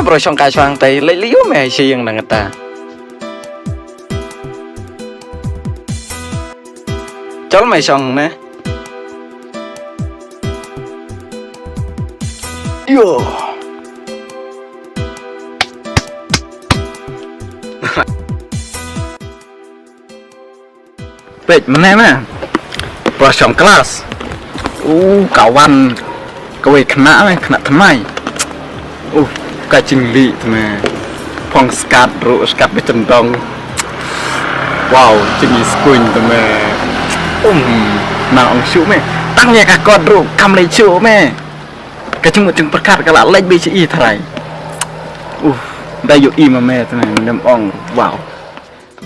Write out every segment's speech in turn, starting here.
bro song kai choang tay lấy liu mẹ siêng nè người ta cháu mày song nè yo Wait, mana mah? Prosong kelas. Kawan, kowe kena mah, kena temai. Kacing li tu mah. Pong skat, bro, skat becendong. Wow, cing iskuin tu mah. Nah ong syu mah. Tangnya kakot bro, kam lei syu mah. Kacing mucung perkat kalau lei BCI terai. Dah yuk i mah tu mah, nem ong. Wow.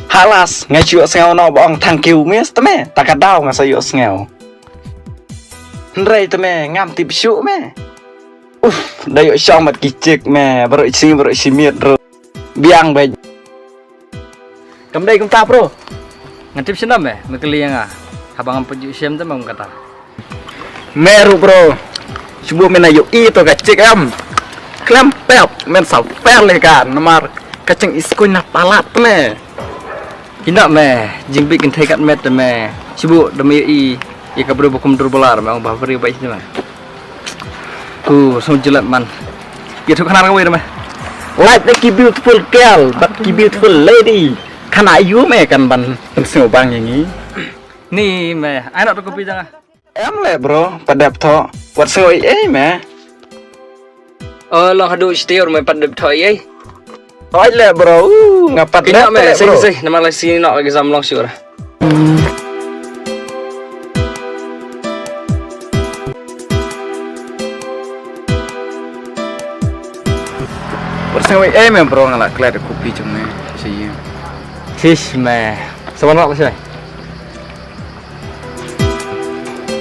Halas, ngay chuyện xèo nó bọn thằng kiều miết tớ mẹ, ta cả đau ngay sao chuyện xèo. Đây tớ mẹ, ngam tìm sụ mẹ. Đây ở trong mặt kỳ chịch mẹ, bà rợi xì miệt rồi. Biang bệnh. Cầm đây cũng ta bro. Ngan tip senam mẹ, mẹ keli yang ah. Habang ang paju siam tớ mà không kata. Meru bro. Sebuah mena yuk itu kacik em. Klempel, men salpel le kan, nomor kacang iskui na palat mẹ. Tidak meh, jing bikin tekat met meh. Sibuk demi i kabru bukum durbolar meh, bah beri baik ni meh. Song jelat man. Biar tu kenal kau meh. Like the beautiful girl, but the beautiful lady. Kana you meh kan ban semua bang yang ni. Ni meh, ai nak tu kopi jangan. Em le bro, padap tho. What soi meh. Long hadu istior meh padap tho ai. Ôi lẹ bro, ngapat Tidak meh, sih, nama lagi sini nak lagi sam long syur. Bersama meh bro ngalak kelar kopi cuma sih. Sis meh, sewan nak sih.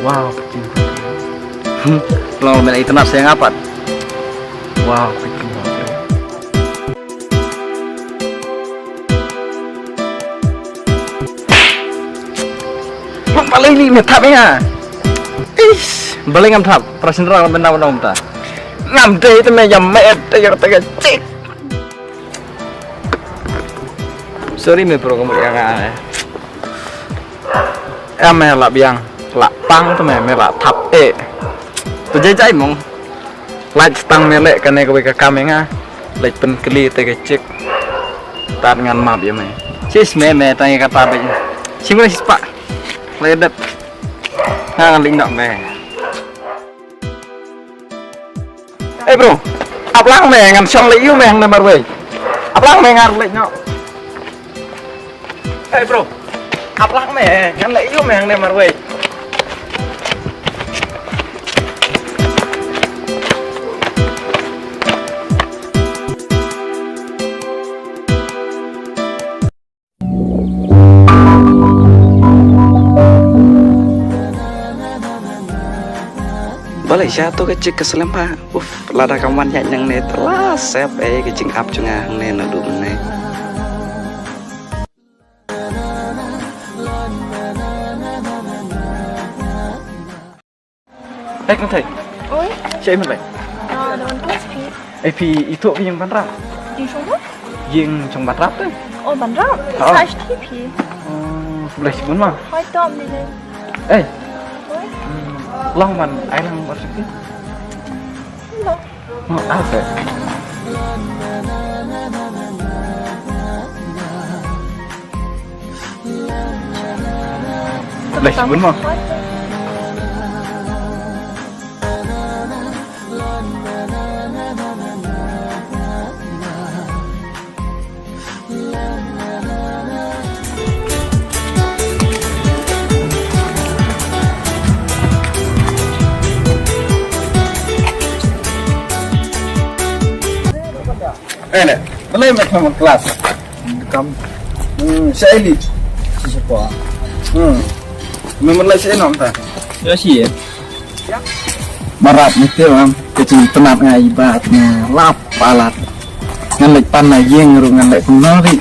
Wow, Long meh itu nak saya ngapat. wow. Paling ni metap ya. Balik ngam thap, prasin rang benda ta. Ngam deh itu meh jam met yang tega cik. Sorry meh bro kamu yang ah. Em meh lak biang, lak pang tu meh lak thap Tu jai mong. Lak stang melek kan kowe ka kamenga. Lek pen keli tega cik. Tar ngan map ya meh. Sis meh tanya kata apa. Simula sis pak. Ledet. Ngang ling dok meh. Bro, aplang meh ngan song le yu meh nang nomor we. Aplang meh ngan le nyok. Bro, aplang meh ngan le yu meh nang nomor we. Boleh jatuh ke cik keselempa. Lada kawan yang ne telah sep ke cing ap cengah ne nadu ne. Kan thầy. Oi. Siapa mana? Dengan kelas P. Pi itu yang banrap. Di sana? Yang trong banrap tu. Oh, bandram. Oh. Saya TP. Sebelah sini mah. Hai Tom ni. Eh, Oi. long man, ai lang masuk ni? Hello. Oh, apa? Sebelah sini mah. Nek, boleh macam kelas. Kamu, saya elit. Siapa? Memang lah saya nom tak. Ya sih. Marat mesti mam, kecil tenat ngai ibatnya, lap palat. Ngalek panai yang ru ngalek kunari.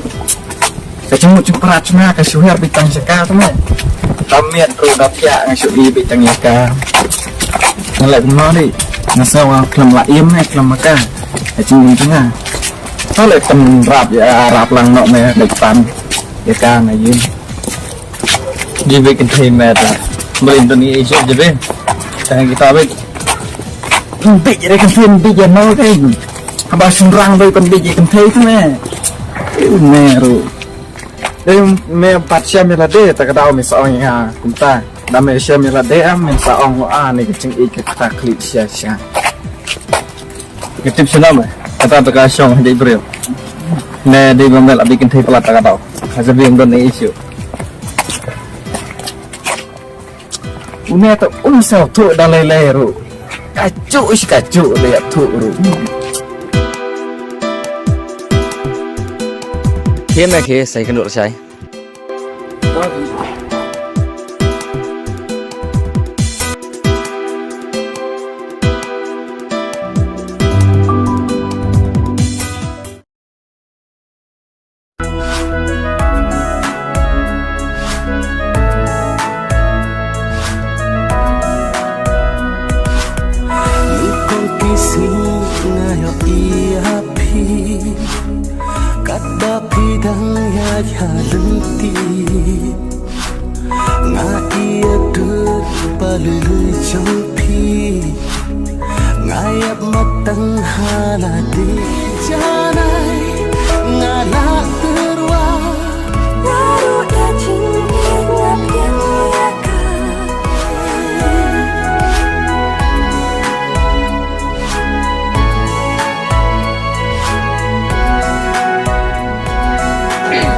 Kecil muncul peracuna kasih biar bitang sekar tu mah. Tamiat ru dapya ngasih di bitang sekar. Ngalek kunari. Ngasih awak kelam laim kelam makan. Kecil muncul Thôi lại tầm rạp lăng nọ mẹ địch pan cái ca này dương Jibik kentay met Indonesia jebe. Tang kita bet. bị vậy cái phim bị vậy nó cái bà sung răng đôi con bị vậy con thấy thế mẹ mẹ rồi đây mẹ bắt xem như là đê ta cái đau mình sợ nhà chúng ta đã mẹ xem như là đê mình sợ ông này cái chừng ít cái ta clip xe xe Ketip senam kata terkasong di brio. Ne di bamel abi kentay pala ta tao. Hasabi Indonesia. mẹ tao sao thua đã lê rồi cả chỗ lệ thua rồi Kia me kia sai kan sai.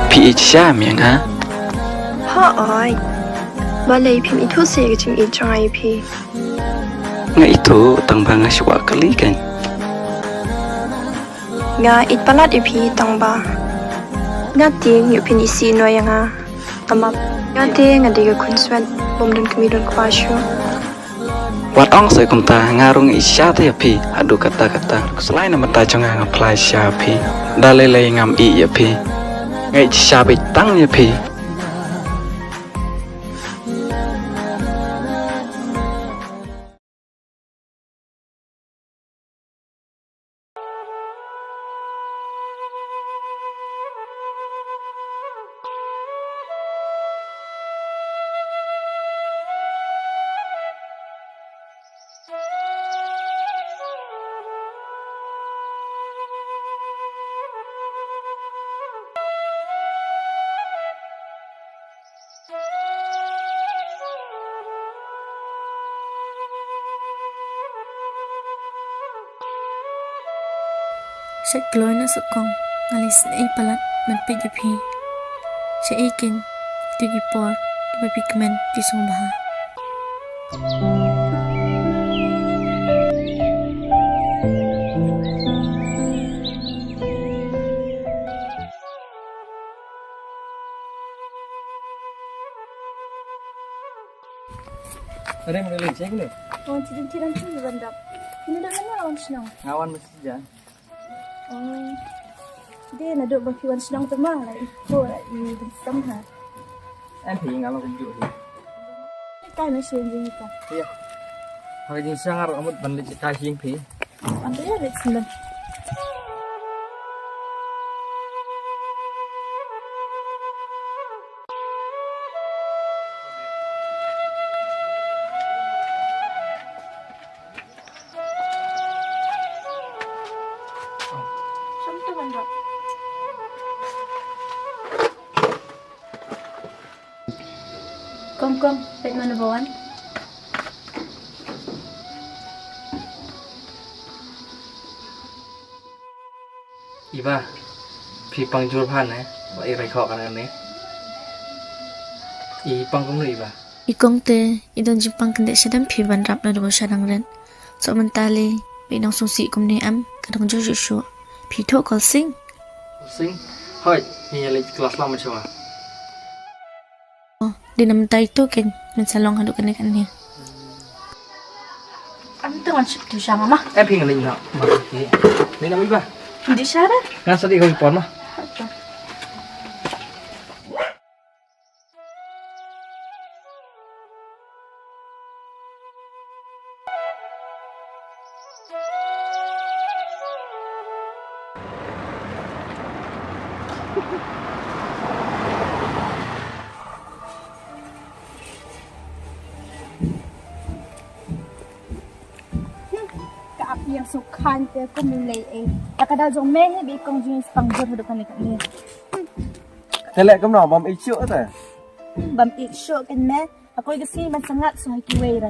Pi cha miệng hả? Họ ơi. Bà lấy phim ít thuốc xe cái chừng ít trai phi. Ngay itu tang bang aswa kali kan. Nga ít palat ít phi tông bà. Nga tiếng nhiều phim ít xì nói nga. Tama. Nga tiếng nga đi cái khuôn sweat bom đun kami đun qua show. Wat ong sai kum ta ngarung isya te pi adu kata-kata. Selain nama ta chong ngam apply sya pi. Dalele ngam I ya pi. Ngai sya bi tang ya pi. Sách lối nó sự con Ngalis ay palat man pijapi Sa ikin Tugi por Di pigmen Di sumbaha Ada yang mau cek ni? Oh, cincin cincin bandap. Ini dah mana lawan senang? Ngawan mesti saja. Oh, dia nak duduk berkiwan senang tu mah lah. Ikut lah di tempat ha. Em thì ngawan kunjuk. Cái nó xuyên gì cả. Iya. Hari ini sangar amut balik kasih pi. Anda ya lihat sembilan. Sampai bandap. Kom, pet mana bawan? Iba, pipang jurpan Wai rai kok kan ni. Ipang kong ni iba. Ikong te Idon jimpang kende sedang piban rap na dugo syarang ren So mentali Binang sungsi kum ni am Kadang jojo syu Pito kol sing Sing. Hoi, ni lagi kelas lama macam mana? Oh, di namentay itu ken Mensalong haduk kene kan ni Anda tengah tu sama mah. Em thì ngelihat nak. Ni nak iba. Di sana. Kan tadi kau ipon mah. Api yang sukhan te ko mulai ta kada jong me he bi kong jing spang jor hodo kan ni Thế lệ cầm nỏ bom ít chữa thôi. bam ik sho kan me ako gasi man sangat so ki we ra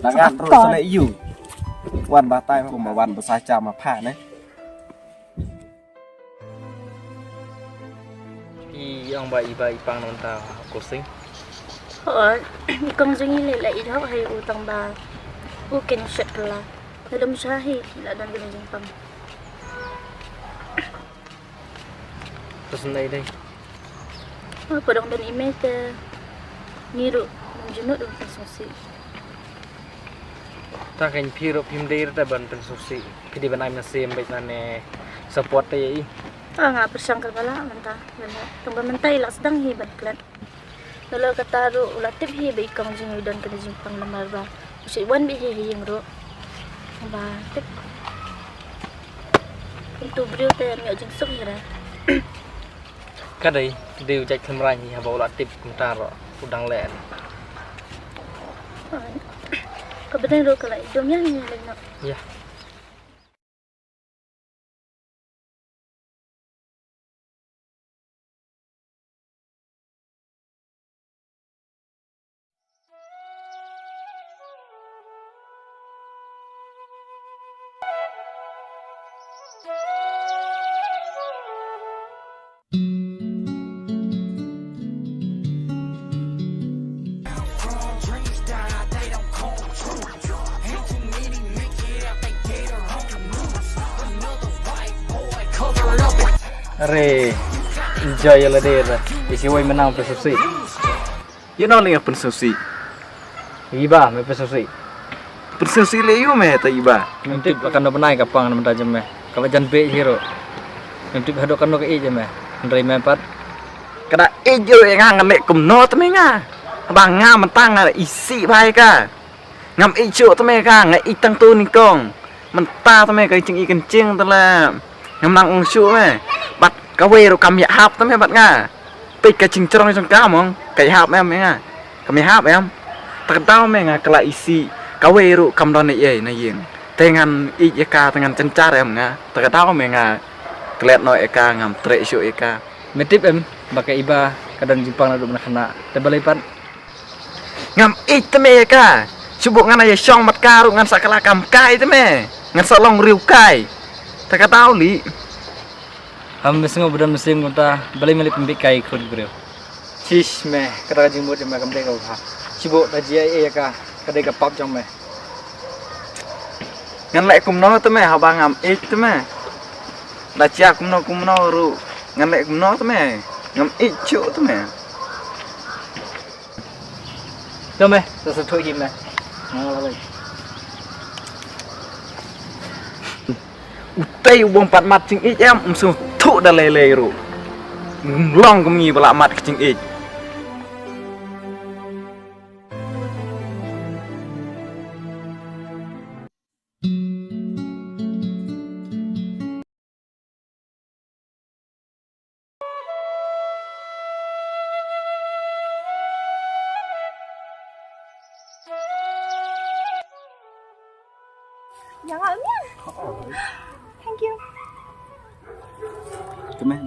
Tangan terus selai iu. Wan batai mà wan besar jam mà phá đấy. Ông bà ipang non ta cô sinh. Kong jing ile la idho hay utang ba u ken shet la dalam syahi la dan gina jing pang Terus này đây. padang dan imete niru menjunuk dan persasi Ta kan phiro phim đây ta ban pen susi. Pidi ban ai masih baik nane support tay. nga persangkal bala manta bala tunggu mentai la sedang hi ban klan lalu kata ru ulatip hi ba ikang jing dan gina jing pang lamar ba usi wan bi hi yang ru ba tip untuk beliau tayar ngak jing suk hira Cái đây đều chạy thêm ra nhỉ bảo là tip chúng ta rồi udang lẹn. kebetulan ru kala idungnya ni lena Dạ. Re enjoy lah dia. Isi woi menang persepsi. You know lenga pensasi. Iba me persepsi. Pensasi leyu me ta iba. Nanti akan benai kapang nama tajam me. Kalau jan be hero. Nanti hadok kan ke je me. Ndai me pat. Kada ejo yang ngam me kumno tme nga. Bang nga mentang ada isi bai ka. Ngam ejo tme ka ngai itang tu ni kong. Menta tme ka cing ikan cing tala. Ngam nang ong shu me. Bat kawe ro kam ya hap tme bat nga. Pe ka cing trong trong ka mong. Kai hap em nga. Kam ya hap em. Tak tahu me nga kala isi. Kawe ro kam don ye na yin. Tengan i ka tengan cencar em nga. Tak tahu me nga. Klet no eka ngam tre shu eka. Metip em pakai iba kadang Jepang nak duk kena. Tebal lipat. Ngam ik tme ka. Subuk ngan ya syong mat karu ngan sakala kam kai tme. Ngan salong riu kai. Tak tahu li. Ham mesengo budan mesim kita balik melip pembik kai khud bro. Chish me kadang jimut me kam dei kau ha. Sibuk ta jia ka kadai ka pap jong me. Ngan lek kumno tme ha bang ngam ik tme. Da chia kumno ru. Ngan lek kumno tme. Ngam ik chu tme. Cho me, ta se thoi him me. Ngala lai. Utai ubong pat mat cing ik em umsu thu da le ru. Long kum ngi bala mat cing ik. yang alnya thank you Teman.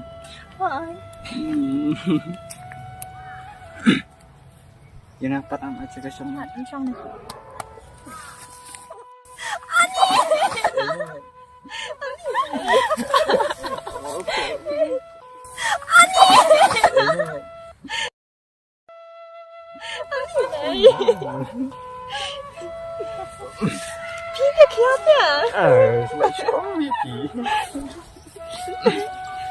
Yang apa am aja ka syong. Ngat trong này Lại syong wi pi.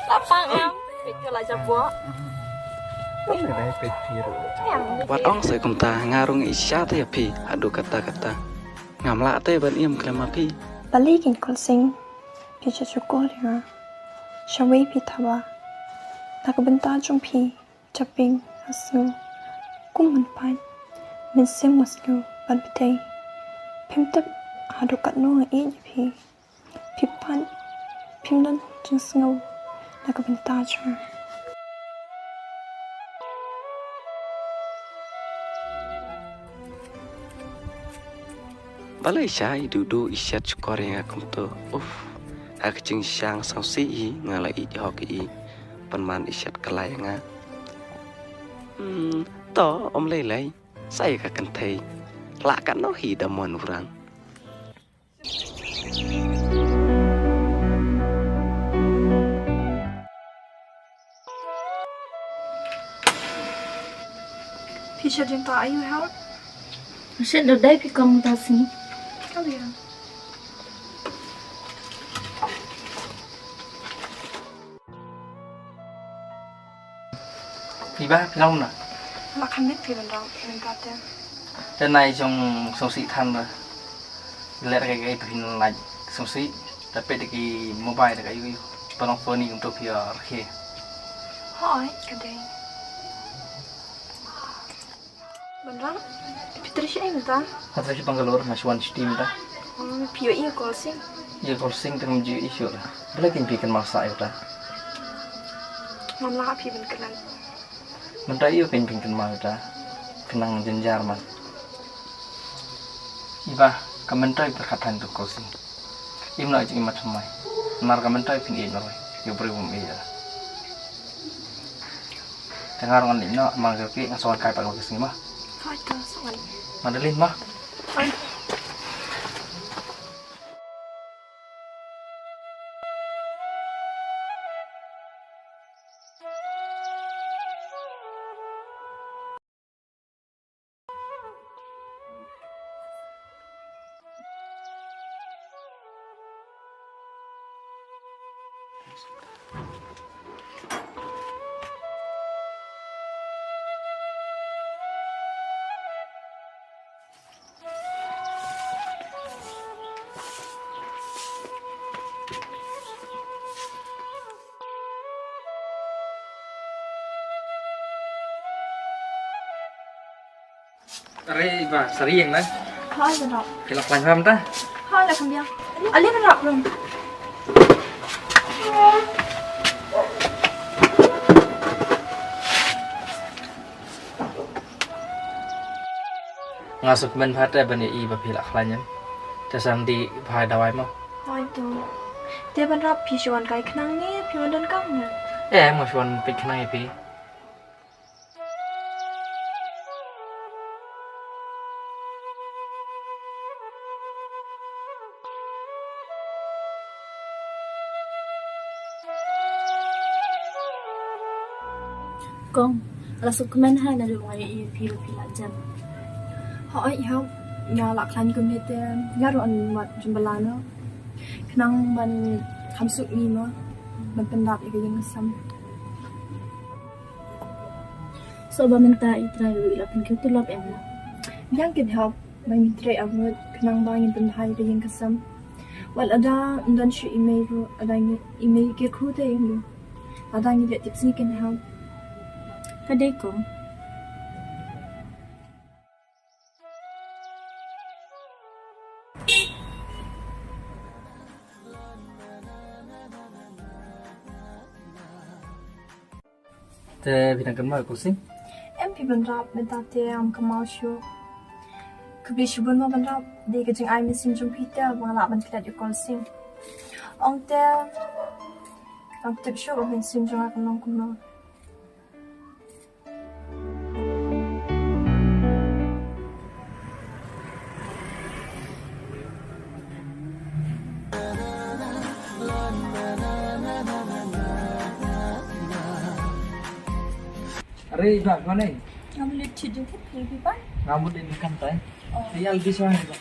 lapang em itu lah jabwa Đây pe pi ru. Wat ong sai kum ta ngarung isya te pi adu kata-kata. Ngam la te ban iem klema pi. Balikin kolsing picha chukolinga shawi pithawa nakabenta chung pi chaping asnu kuman pan min sim wasnu ban pitay pimtap hadukat no e pi pipan pimdan chung sngo nakabenta chung balai syai duduk isyat cukor yang aku tu. Aku cing siang sausi ngalai di hoki penman isyat kelayanga. To om lelai saya akan thei lakan no hi damon urang. Fisher jumpa ayu help. Masih ada dai pi kamu tas ni. Oh ya. Piba pinong na. Makan mit pi bandang kata. Dan naik trong sông sĩ than rồi. Lẽ ra cái pin lại sông sĩ. Tapi di mobile cái penong phone ni untuk dia rakhe. Hai, kadang. Bandang. Peter siya ay mata. Kata si Bangalore masih steam dah. Pio iya call sing. Ia crossing dengan ju isu lah. Boleh bikin masak itu dah. Mamla pi ban kalan. Mentah ia bikin masak dah. Kenang jenjar man. Iba komentar berkatan tu crossing. Imna aja imat semai. Mar komentar pin ini loh. Ia beri iya. Dengar orang ini nak manggil ngasoan kai pakai kesini mah. Hai tu soal. Madeline mah. Hai. Are iba sering lah. Hai bandang. Kelak lanjam dah. Hai lah kambiang. Ali bandang belum. Ngasuk ben pada bani iba pelak lanjam. Jasam di bahai dawai mah. Hai tu. Dia bandang pi chuan kai kenang ni pi mandan kang ni. Mau chuan pik kenang ipi. Kong, alasuk kemen hai na rumah ia pi jam. Hai help. Nga lak lan kum ni te. Nga ro an mat jumbalana. Kenang ban hamsuk ni ma. Ban pendap ika yang sam. So ba minta itra yu lapin kyu tu lap emna. Yang can help. Ban tre avut kenang bangin pendhai ika yang kasam. Wal ada dan shi email ro ada ni email ke khu te yang. Ada ni de tips ni can help. Kadai kong. Te bidang kenal crossing. Em pi bandang minta te am kamal shu. Kubli shubun ma bandang de ke jing ai misin jum pi te bang la ban klat yu call sing. Ong te ang tip shu ban sim jung ak nong kum. Are iba mana? Ngambil lucu juga pi pan. Rambut ini kan tay. Dia lebih suara iba.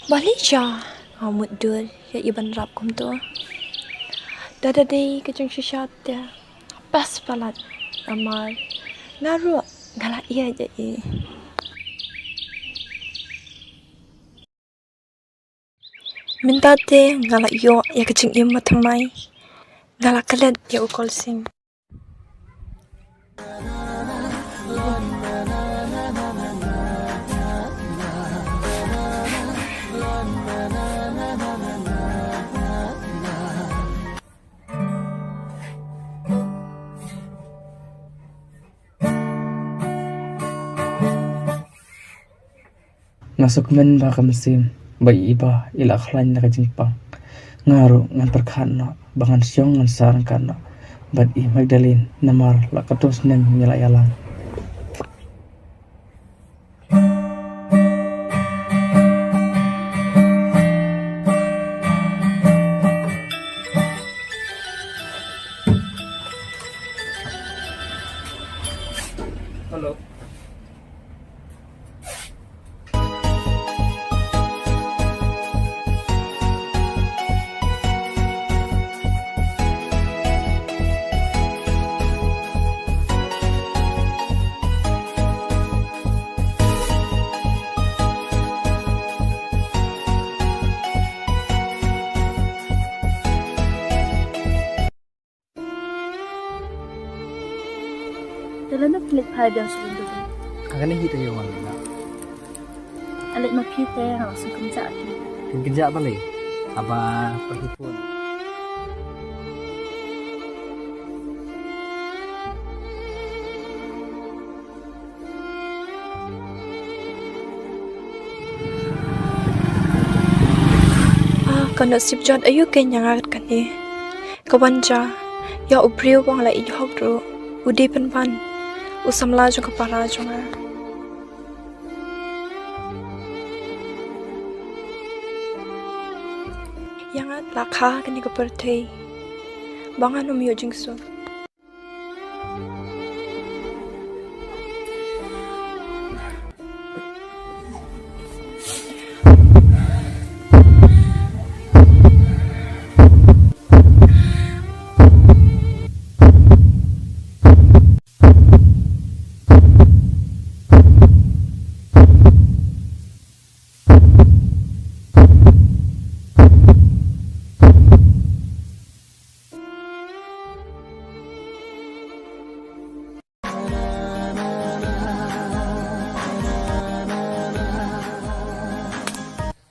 Balik ja, amut dur ya iban rap kum tu. Dada day kecung shishat ya, pas palat amal, naru galak iya je i. Minta te galak yo ya kecung im matamai, galak kalet ya ukol sing. Ngasuk men ba kamsim bai iba ila khlain na kajingpang ngaru ngan perkhan no bangan syong ngan sarang kan no bad I Magdalene namar la katos nem nyala yalang. Halo. Dalam na pilit padang sulit tu. Akan ni kita yang mana? Alit mapite yang langsung kerja tu. Kerja apa lagi? Apa perhitungan? Kan nasib jod ayu ken yang agat kan ni. Kawanja ya ubriu wang la ijhok ru udi penpan usamla jo kapara jonga. Yang at lakha kani kapertei bangan umiyo jingso.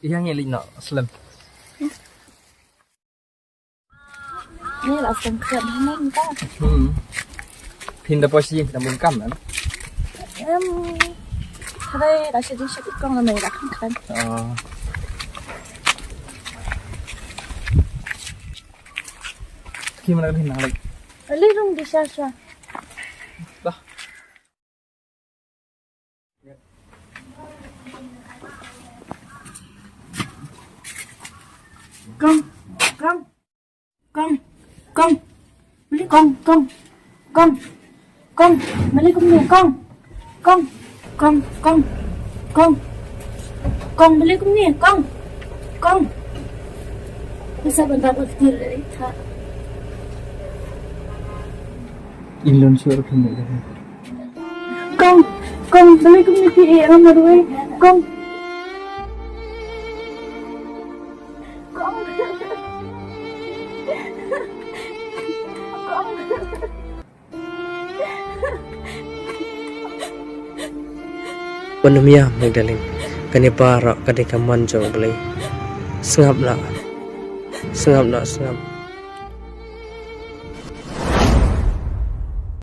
Yang ngelik nak slam. Ni langsung kerja mana entah. Pindah posisi kita bungkam kan? Kadai rasa dia syuk kong nama ila kan. Gimana kan hinang lagi? Lirung di syasha. Dah. Kong, kong, kong, kong, beli kong, kong, kong, kong, beli kong ni kong, kong, kong, kong, kong, kong beli kong ni kong, kong. Bisa benda berdiri tak? Indonesia kena. Kong, kong beli kong ni pi ang marui, kong. Wanamia Magdalene kani para kadika manjo beli. Sengap nak.